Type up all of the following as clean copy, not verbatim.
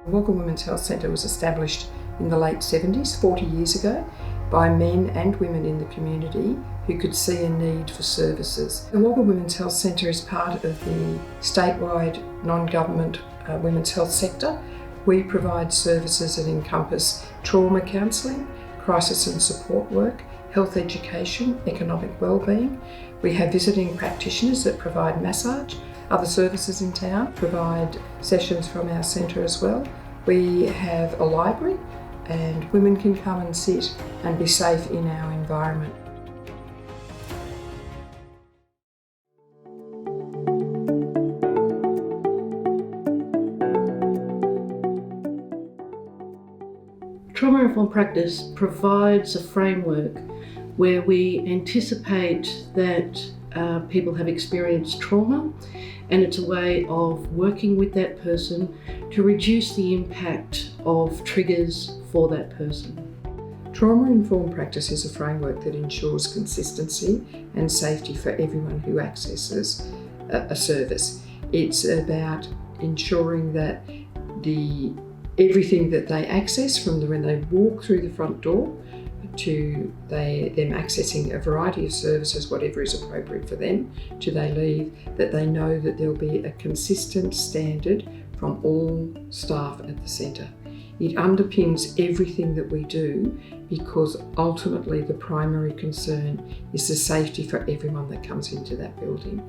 Wagga Women's Health Centre was established in the late 70s, 40 years ago, by men and women in the community who could see a need for services. The Wagga Women's Health Centre is part of the statewide non-government women's health sector. We provide services that encompass trauma counselling, crisis and support work, health education, economic wellbeing. We have visiting practitioners that provide massage. Other services in town provide sessions from our centre as well. We have a library and women can come and sit and be safe in our environment. Trauma-informed practice provides a framework where we anticipate that people have experienced trauma, and it's a way of working with that person to reduce the impact of triggers for that person. Trauma-informed practice is a framework that ensures consistency and safety for everyone who accesses a service. It's about ensuring that everything that they access, from when they walk through the front door to them accessing a variety of services, whatever is appropriate for them, to they leave, that they know that there'll be a consistent standard from all staff at the centre. It underpins everything that we do because ultimately the primary concern is the safety for everyone that comes into that building.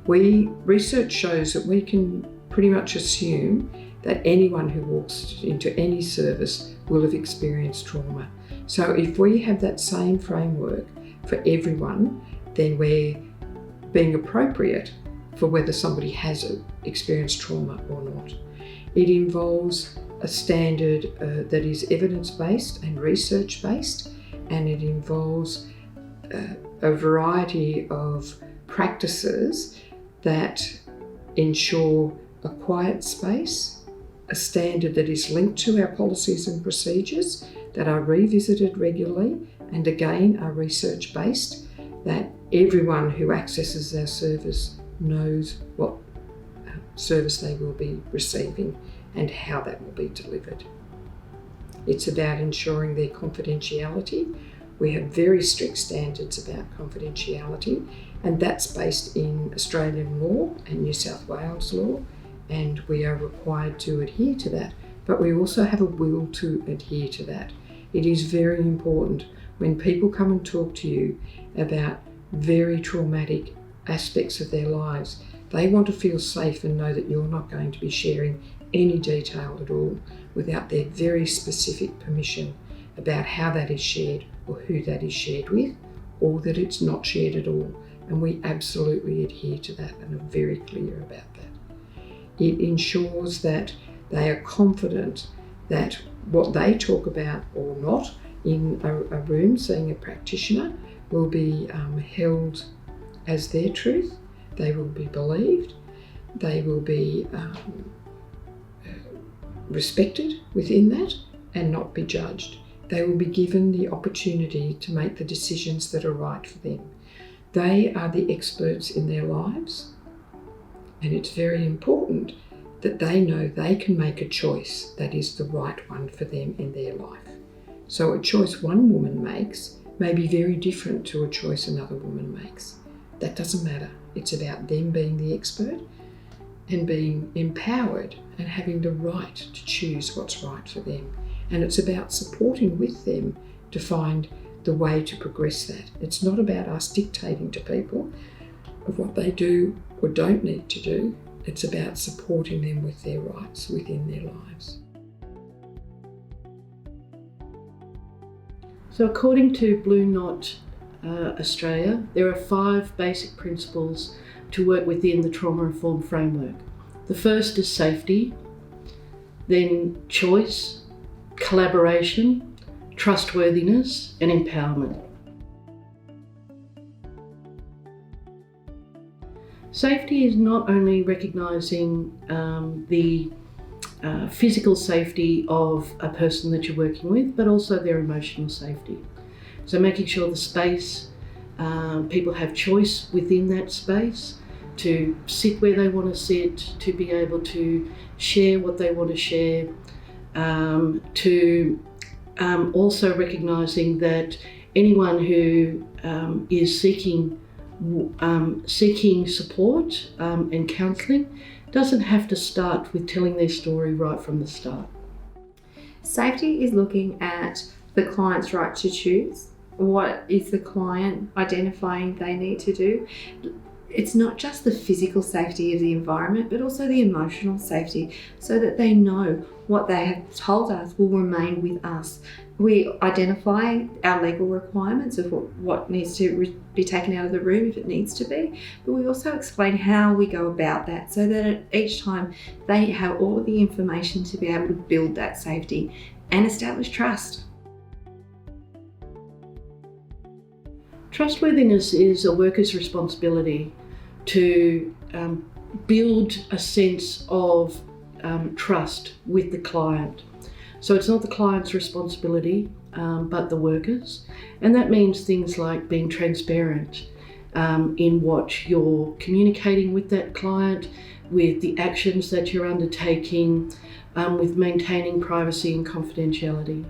Research shows that we can pretty much assume that anyone who walks into any service will have experienced trauma. So if we have that same framework for everyone, then we're being appropriate for whether somebody has experienced trauma or not. It involves a standard that is evidence-based and research-based, and it involves a variety of practices that ensure a quiet space, a standard that is linked to our policies and procedures that are revisited regularly and again are research-based, that everyone who accesses our service knows what service they will be receiving and how that will be delivered. It's about ensuring their confidentiality. We have very strict standards about confidentiality, and that's based in Australian law and New South Wales law, and we are required to adhere to that, but we also have a will to adhere to that. It is very important when people come and talk to you about very traumatic aspects of their lives, they want to feel safe and know that you're not going to be sharing any detail at all without their very specific permission about how that is shared or who that is shared with, or that it's not shared at all. And we absolutely adhere to that and are very clear about that. It ensures that they are confident that what they talk about or not in a room seeing a practitioner will be held as their truth. They will be believed. They will be respected within that and not be judged. They will be given the opportunity to make the decisions that are right for them. They are the experts in their lives, and it's very important that they know they can make a choice that is the right one for them in their life. So a choice one woman makes may be very different to a choice another woman makes. That doesn't matter. It's about them being the expert and being empowered and having the right to choose what's right for them. And it's about supporting with them to find the way to progress that. It's not about us dictating to people of what they do or don't need to do. It's about supporting them with their rights within their lives. So according to Blue Knot Australia, there are 5 basic principles to work within the trauma-informed framework. The first is safety, then choice, collaboration, trustworthiness, and empowerment. Safety is not only recognising the physical safety of a person that you're working with, but also their emotional safety. So making sure the space, people have choice within that space, to sit where they want to sit, to be able to share what they want to share, to also recognising that anyone who is seeking support and counselling doesn't have to start with telling their story right from the start. Safety is looking at the client's right to choose. What is the client identifying they need to do? It's not just the physical safety of the environment, but also the emotional safety, so that they know what they have told us will remain with us. We identify our legal requirements of what needs to be taken out of the room if it needs to be, but we also explain how we go about that, so that at each time they have all of the information to be able to build that safety and establish trust. Trustworthiness is a worker's responsibility to build a sense of trust with the client. So it's not the client's responsibility, but the workers. And that means things like being transparent in what you're communicating with that client, with the actions that you're undertaking, with maintaining privacy and confidentiality.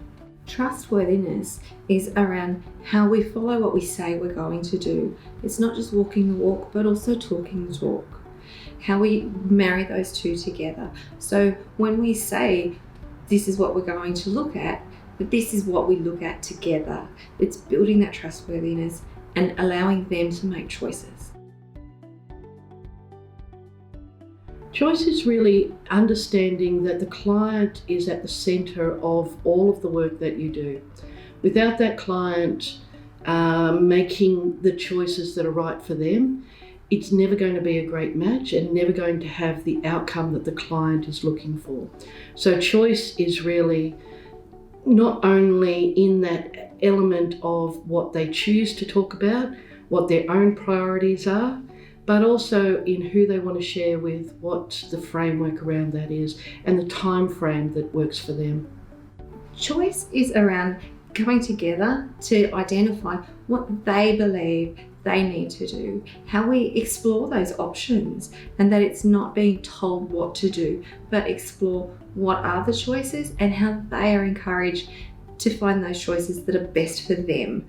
Trustworthiness is around how we follow what we say we're going to do. It's not just walking the walk, but also talking the talk. How we marry those two together. So when we say this is what we're going to look at, but this is what we look at together, it's building that trustworthiness and allowing them to make choices. Choice is really understanding that the client is at the centre of all of the work that you do. Without that client making the choices that are right for them, it's never going to be a great match and never going to have the outcome that the client is looking for. So choice is really not only in that element of what they choose to talk about, what their own priorities are, but also in who they want to share with, what the framework around that is, and the time frame that works for them. Choice is around coming together to identify what they believe they need to do, how we explore those options, and that it's not being told what to do, but explore what are the choices and how they are encouraged to find those choices that are best for them.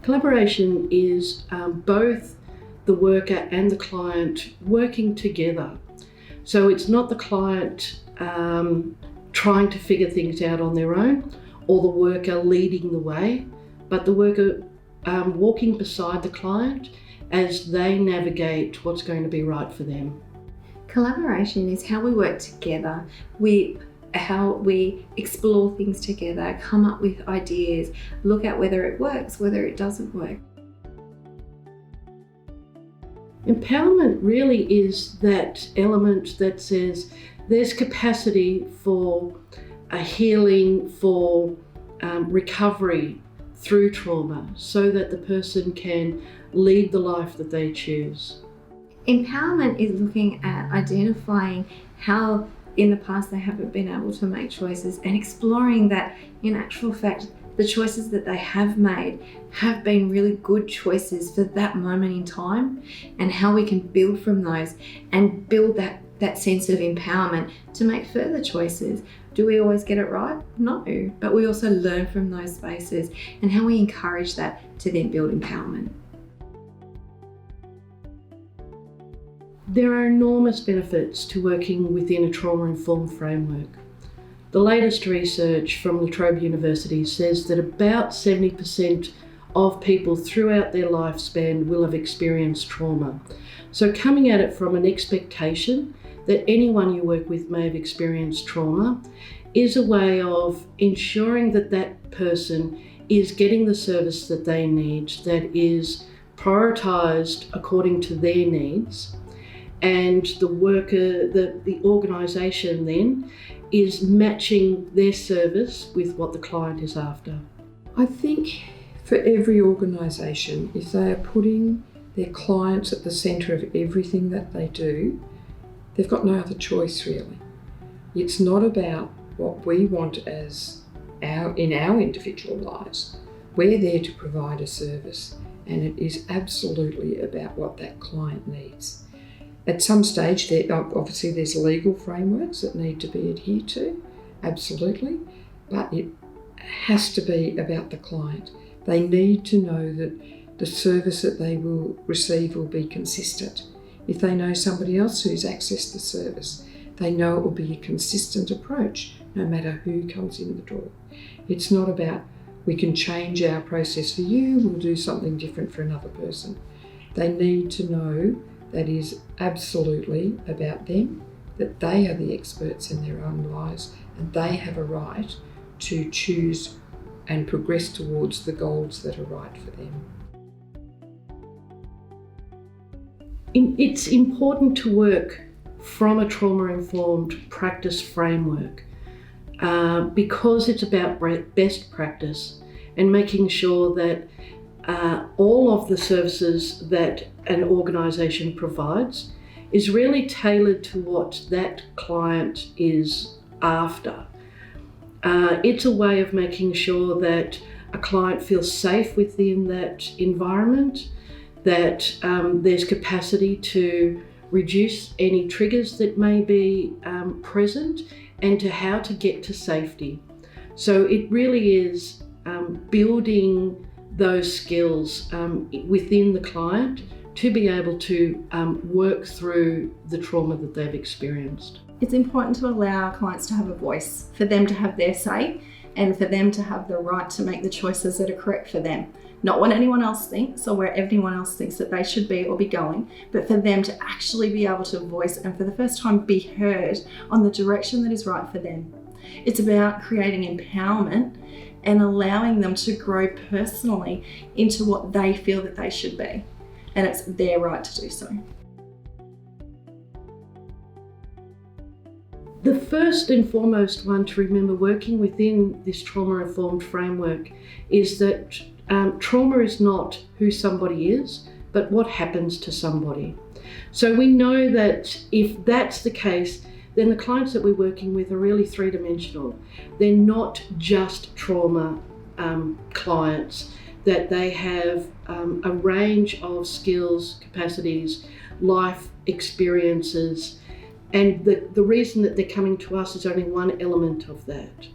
Collaboration is both the worker and the client working together. So it's not the client trying to figure things out on their own, or the worker leading the way, but the worker walking beside the client as they navigate what's going to be right for them. Collaboration is how we work together. How we explore things together, come up with ideas, look at whether it works, whether it doesn't work. Empowerment really is that element that says there's capacity for a healing, for recovery through trauma, so that the person can lead the life that they choose. Empowerment is looking at identifying how in the past they haven't been able to make choices, and exploring that in actual fact the choices that they have made have been really good choices for that moment in time, and how we can build from those and build that sense of empowerment to make further choices. Do we always get it right? No, but we also learn from those spaces, and how we encourage that to then build empowerment. There are enormous benefits to working within a trauma-informed framework. The latest research from La Trobe University says that about 70% of people throughout their lifespan will have experienced trauma. So coming at it from an expectation that anyone you work with may have experienced trauma is a way of ensuring that that person is getting the service that they need, that is prioritised according to their needs. And the worker, the organisation then, is matching their service with what the client is after. I think for every organisation, if they are putting their clients at the centre of everything that they do, they've got no other choice really. It's not about what we want in our individual lives. We're there to provide a service, and it is absolutely about what that client needs. At some stage, obviously there's legal frameworks that need to be adhered to, absolutely, but it has to be about the client. They need to know that the service that they will receive will be consistent. If they know somebody else who's accessed the service, they know it will be a consistent approach no matter who comes in the door. It's not about, we can change our process for you, we'll do something different for another person. They need to know that is absolutely about them, that they are the experts in their own lives and they have a right to choose and progress towards the goals that are right for them. It's important to work from a trauma-informed practice framework because it's about best practice and making sure that all of the services that an organisation provides is really tailored to what that client is after. It's a way of making sure that a client feels safe within that environment, that there's capacity to reduce any triggers that may be present, and to how to get to safety. So it really is building those skills within the client to be able to work through the trauma that they've experienced. It's important to allow our clients to have a voice, for them to have their say, and for them to have the right to make the choices that are correct for them. Not what anyone else thinks or where anyone else thinks that they should be or be going, but for them to actually be able to voice and for the first time be heard on the direction that is right for them. It's about creating empowerment and allowing them to grow personally into what they feel that they should be. And it's their right to do so. The first and foremost one to remember working within this trauma-informed framework is that trauma is not who somebody is, but what happens to somebody. So we know that if that's the case, then the clients that we're working with are really three-dimensional. They're not just trauma clients, that they have a range of skills, capacities, life experiences, and the reason that they're coming to us is only one element of that.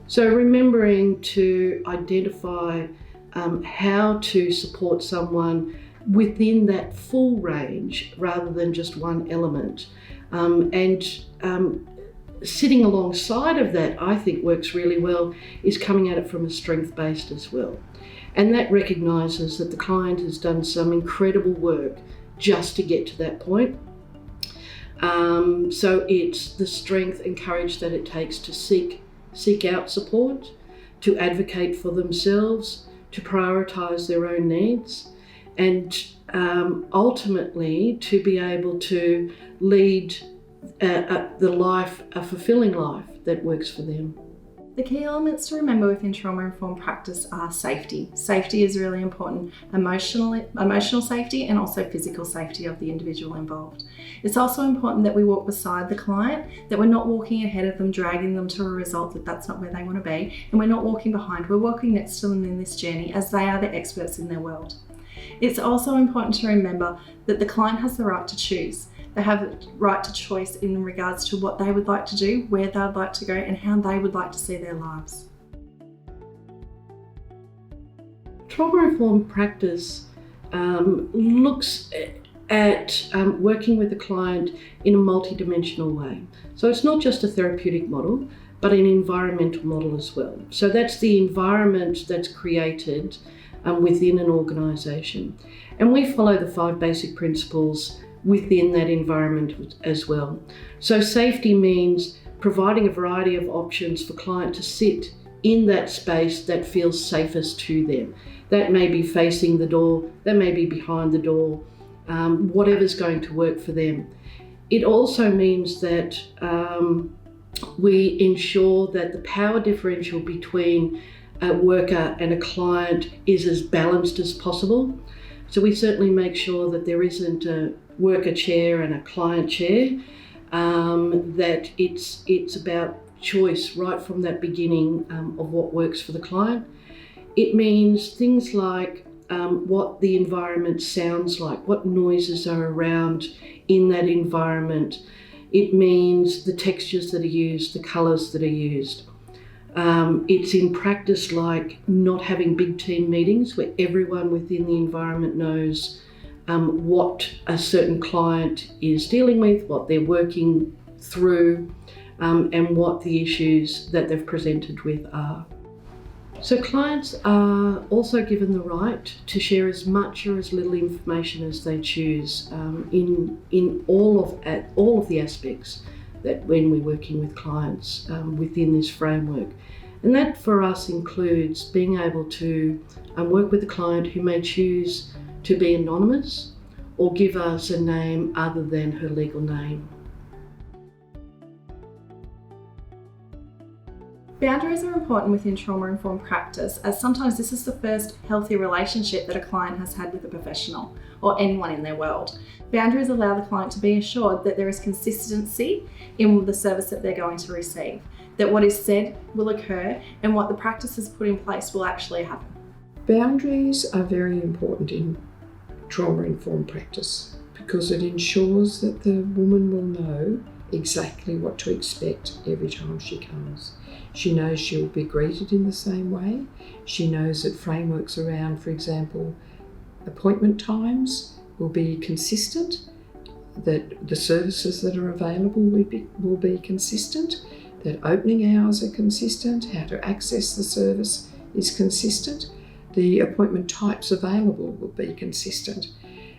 So remembering to identify how to support someone within that full range rather than just one element. Sitting alongside of that, I think works really well, is coming at it from a strength-based as well. And that recognises that the client has done some incredible work just to get to that point. So it's the strength and courage that it takes to seek out support, to advocate for themselves, to prioritise their own needs, and ultimately to be able to lead a fulfilling life that works for them. The key elements to remember within trauma-informed practice are safety. Safety is really important, emotional safety and also physical safety of the individual involved. It's also important that we walk beside the client, that we're not walking ahead of them, dragging them to a result that's not where they want to be, and we're not walking behind, we're walking next to them in this journey as they are the experts in their world. It's also important to remember that the client has the right to choose. They have the right to choice in regards to what they would like to do, where they'd like to go, and how they would like to see their lives. Trauma-informed practice looks at working with the client in a multidimensional way. So it's not just a therapeutic model, but an environmental model as well. So that's the environment that's created within an organisation. And we follow the 5 basic principles within that environment as well. So safety means providing a variety of options for client to sit in that space that feels safest to them. That may be facing the door, that may be behind the door, whatever's going to work for them. It also means that we ensure that the power differential between a worker and a client is as balanced as possible. So we certainly make sure that there isn't a worker chair and a client chair, that it's about choice right from that beginning of what works for the client. It means things like what the environment sounds like, what noises are around in that environment. It means the textures that are used, the colours that are used. It's in practice like not having big team meetings where everyone within the environment knows what a certain client is dealing with, what they're working through, and what the issues that they've presented with are. So clients are also given the right to share as much or as little information as they choose in all of the aspects that when we're working with clients within this framework. And that for us includes being able to work with a client who may choose to be anonymous or give us a name other than her legal name. Boundaries are important within trauma-informed practice, as sometimes this is the first healthy relationship that a client has had with a professional or anyone in their world. Boundaries allow the client to be assured that there is consistency in the service that they're going to receive, that what is said will occur and what the practice has put in place will actually happen. Boundaries are very important in trauma-informed practice because it ensures that the woman will know exactly what to expect every time she comes. She knows she'll be greeted in the same way. She knows that frameworks around, for example, appointment times will be consistent, that the services that are available will be consistent, that opening hours are consistent, how to access the service is consistent, the appointment types available will be consistent.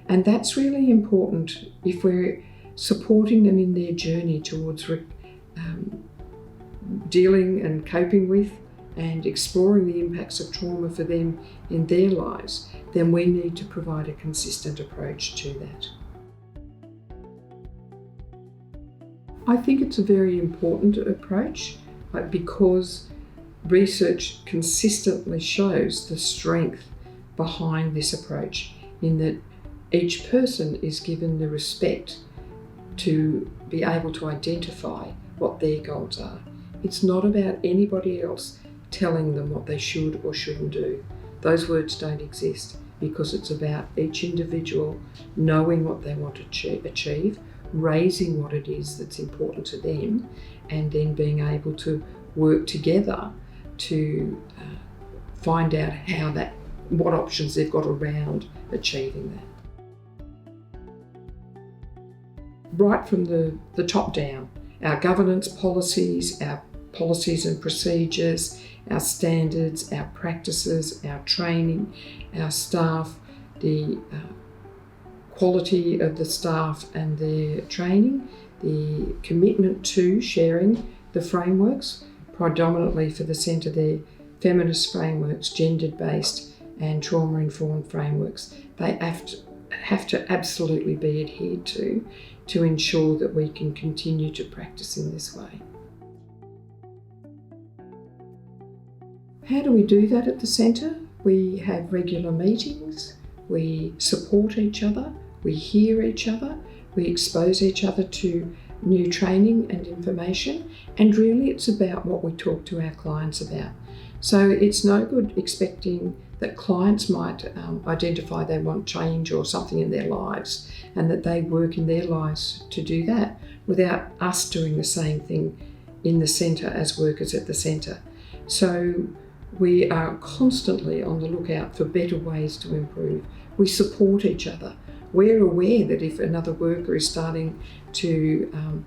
And that's really important if we're supporting them in their journey towards dealing and coping with and exploring the impacts of trauma for them in their lives, then we need to provide a consistent approach to that. I think it's a very important approach because research consistently shows the strength behind this approach in that each person is given the respect to be able to identify what their goals are. It's not about anybody else telling them what they should or shouldn't do. Those words don't exist because it's about each individual knowing what they want to achieve, raising what it is that's important to them, and then being able to work together to find out what options they've got around achieving that. Right from the top down, our governance policies, our policies and procedures, our standards, our practices, our training, our staff, the quality of the staff and their training, the commitment to sharing the frameworks, predominantly for the centre there, feminist frameworks, gender-based and trauma-informed frameworks. They have to absolutely be adhered to ensure that we can continue to practice in this way. How do we do that at the centre? We have regular meetings, we support each other, we hear each other, we expose each other to new training and information, and really it's about what we talk to our clients about. So it's no good expecting that clients might identify they want change or something in their lives and that they work in their lives to do that without us doing the same thing in the centre as workers at the centre. So we are constantly on the lookout for better ways to improve. We support each other. We're aware that if another worker is starting to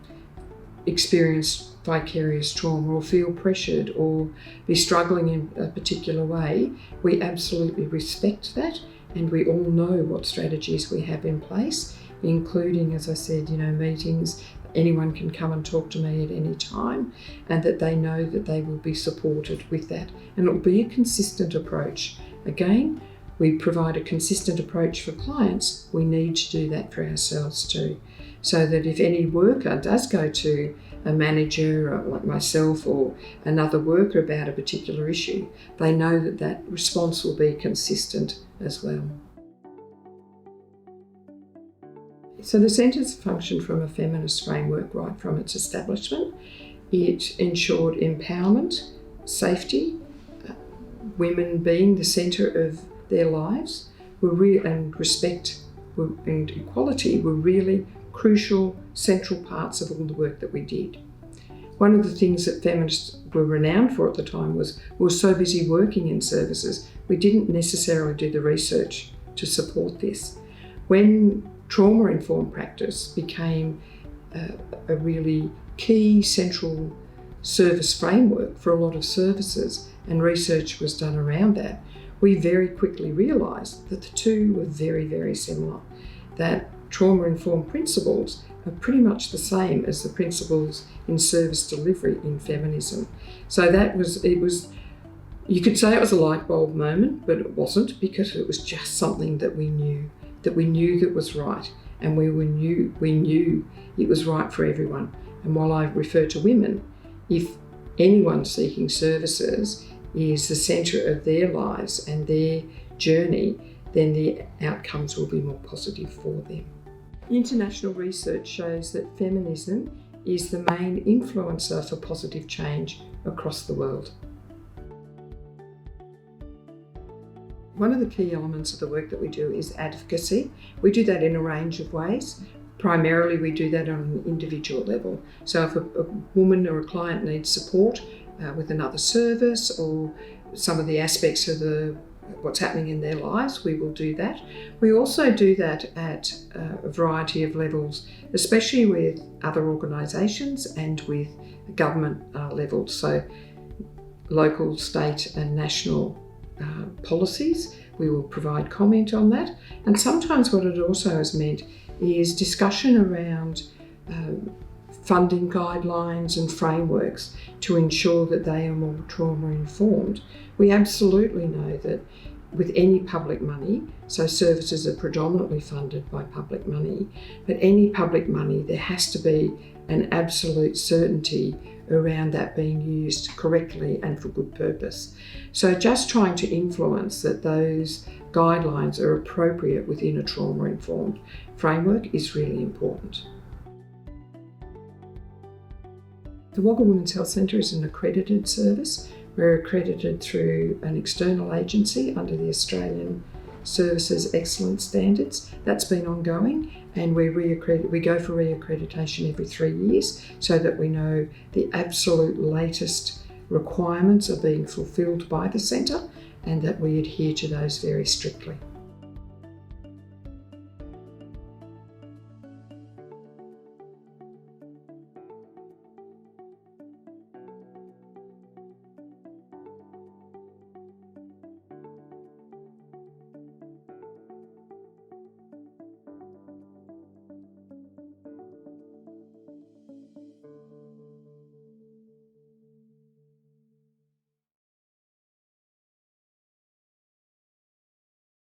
experience vicarious trauma or feel pressured or be struggling in a particular way, we absolutely respect that, and we all know what strategies we have in place, including, as I said, meetings. Anyone can come and talk to me at any time, and that they know that they will be supported with that. And it will be a consistent approach. Again, we provide a consistent approach for clients. We need to do that for ourselves too, so that if any worker does go to a manager like myself or another worker about a particular issue, they know that that response will be consistent as well. So the centre's functioned from a feminist framework right from its establishment. It ensured empowerment, safety, women being the centre of their lives, and respect and equality were really crucial, central parts of all the work that we did. One of the things that feminists were renowned for at the time was we were so busy working in services, we didn't necessarily do the research to support this. When trauma-informed practice became a really key central service framework for a lot of services, and research was done around that, we very quickly realised that the two were very, very similar, that trauma-informed principles are pretty much the same as the principles in service delivery in feminism. So you could say it was a light bulb moment, but it wasn't, because it was just something that we knew that was right, and we knew it was right for everyone. And while I refer to women, if anyone seeking services is the centre of their lives and their journey, then the outcomes will be more positive for them. International research shows that feminism is the main influencer for positive change across the world. One of the key elements of the work that we do is advocacy. We do that in a range of ways. Primarily, we do that on an individual level. So if a woman or a client needs support with another service or some of the aspects of what's happening in their lives, we will do that. We also do that at a variety of levels, especially with other organisations and with government levels, so local, state and national policies. We will provide comment on that. And sometimes what it also has meant is discussion around funding guidelines and frameworks to ensure that they are more trauma-informed. We absolutely know that with any public money, so services are predominantly funded by public money, but any public money, there has to be an absolute certainty around that being used correctly and for good purpose. So just trying to influence that those guidelines are appropriate within a trauma-informed framework is really important. The Wagga Women's Health Centre is an accredited service. We're accredited through an external agency under the Australian Services Excellence Standards. That's been ongoing, and we go for reaccreditation every 3 years so that we know the absolute latest requirements are being fulfilled by the centre and that we adhere to those very strictly.